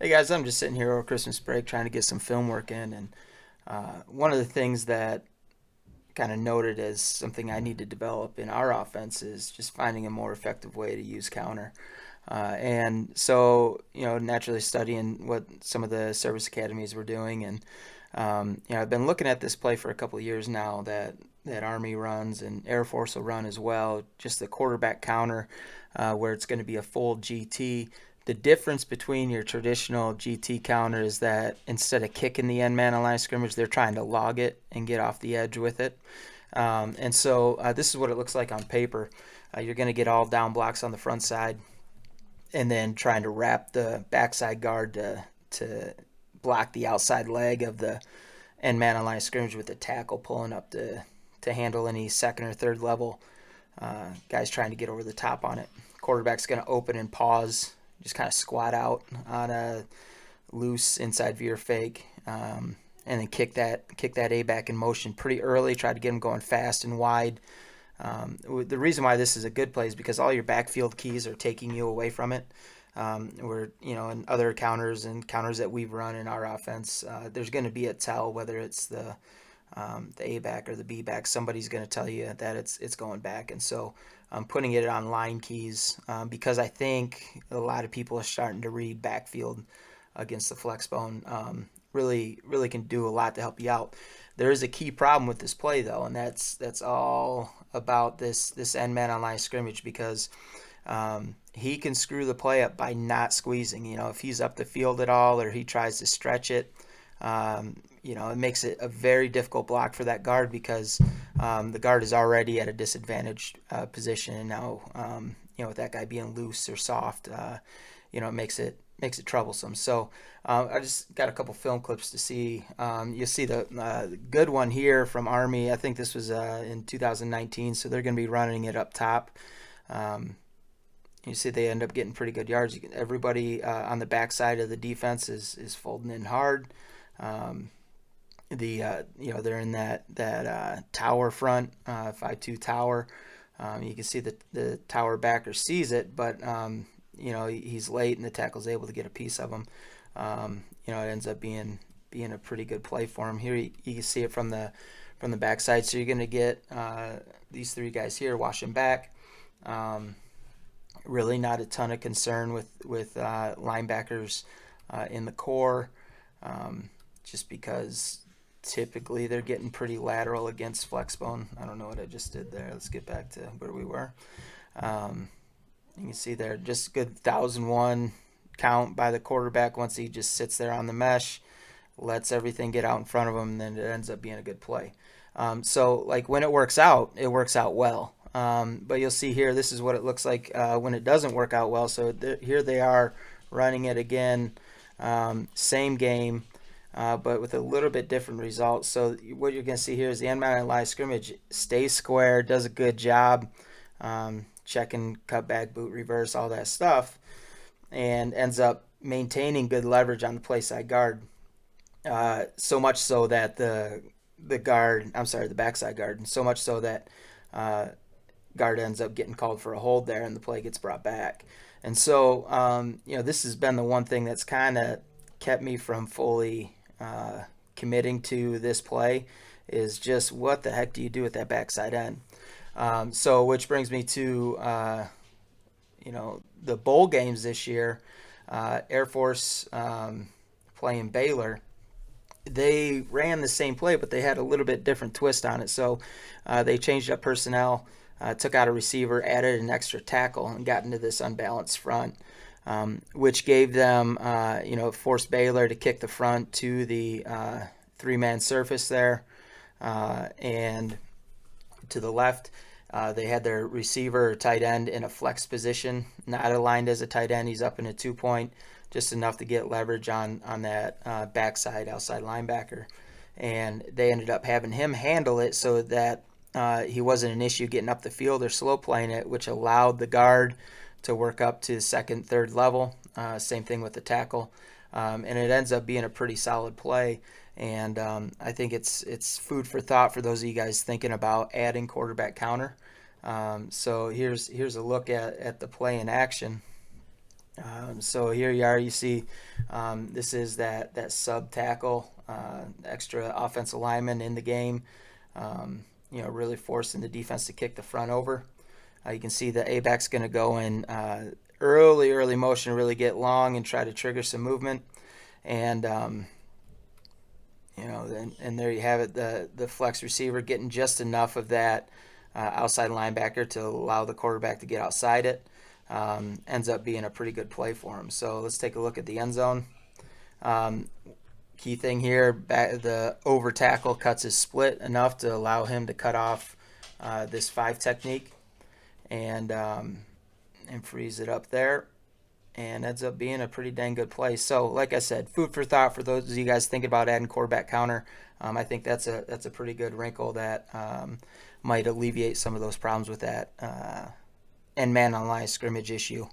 Hey guys, I'm just sitting here over Christmas break trying to get some film work in, and one of the things that kind of noted as something I need to develop in our offense is just finding a more effective way to use counter. And so, naturally studying what some of the service academies were doing, and I've been looking at this play for a couple of years now that Army runs and Air Force will run as well. Just the quarterback counter, where it's going to be a full GT. The difference between your traditional GT counter is that instead of kicking the end man on line of scrimmage, they're trying to log it and get off the edge with it. And so this is what it looks like on paper. You're going to get all down blocks on the front side, and then trying to wrap the backside guard to block the outside leg of the end man on line of scrimmage with the tackle pulling up to handle any second or third level guys trying to get over the top on it. Quarterback's going to open and pause, just kind of squat out on a loose inside veer fake, and then kick that A back in motion pretty early. Try to get him going fast and wide. The reason why this is a good play is because all your backfield keys are taking you away from it. Where in other counters and counters that we've run in our offense, there's going to be a tell whether it's the A back or the B back. Somebody's going to tell you that it's going back, and so putting it on line keys, because I think a lot of people are starting to read backfield against the flex bone. Really can do a lot to help you out. There is a key problem with this play though, and that's all about this end man on line of scrimmage, because he can screw the play up by not squeezing. If he's up the field at all or he tries to stretch it, it makes it a very difficult block for that guard, because the guard is already at a disadvantaged position, and now with that guy being loose or soft, it makes it troublesome. So I just got a couple film clips to see. You'll see the good one here from Army. I think this was in 2019, so they're going to be running it up top. You see they end up getting pretty good yards. Everybody on the backside of the defense is folding in hard. They're in that tower front, 5-2 tower. You can see the tower backer sees it, but he's late and the tackle's able to get a piece of him. It ends up being a pretty good play for him. Here you can see it from the backside. So you're going to get these three guys here washing back. Really not a ton of concern with linebackers in the core, just because typically they're getting pretty lateral against flexbone. I don't know what I just did there. Let's get back to where we were. You can see there just good 1,001 count by the quarterback once he just sits there on the mesh, lets everything get out in front of him, and then it ends up being a good play. So like when it works out well. But you'll see here, this is what it looks like when it doesn't work out well. So here they are running it again, same game, but with a little bit different result. So what you're going to see here is the end man line scrimmage stays square, does a good job, checking cutback, boot reverse, all that stuff, and ends up maintaining good leverage on the play side guard. So much so that the backside guard, and so much so that guard ends up getting called for a hold there, and the play gets brought back. And so, this has been the one thing that's kind of kept me from fully committing to this play, is just what the heck do you do with that backside end? So which brings me to, the bowl games this year. Air Force playing Baylor. They ran the same play, but they had a little bit different twist on it. So they changed up personnel, took out a receiver, added an extra tackle, and got into this unbalanced front, which gave them, forced Baylor to kick the front to the three-man surface there. And to the left, they had their receiver or tight end in a flex position, not aligned as a tight end. He's up in a 2-point, just enough to get leverage on that backside outside linebacker. And they ended up having him handle it so that he wasn't an issue getting up the field or slow playing it, which allowed the guard to work up to second, third level. Same thing with the tackle. And it ends up being a pretty solid play. And I think it's food for thought for those of you guys thinking about adding quarterback counter. So here's a look at the play in action. So here you are. You see, this is that sub tackle, extra offensive lineman in the game. Really forcing the defense to kick the front over. You can see the A-back's going to go in early motion, really get long and try to trigger some movement. And and there you have it. The flex receiver getting just enough of that outside linebacker to allow the quarterback to get outside it. Ends up being a pretty good play for him. So let's take a look at the end zone. Um, Key thing here, the over tackle cuts his split enough to allow him to cut off this 5 technique and freeze it up there, and ends up being a pretty dang good play. So, like I said, food for thought for those of you guys thinking about adding quarterback counter. I think that's a pretty good wrinkle that might alleviate some of those problems with that and man on line scrimmage issue.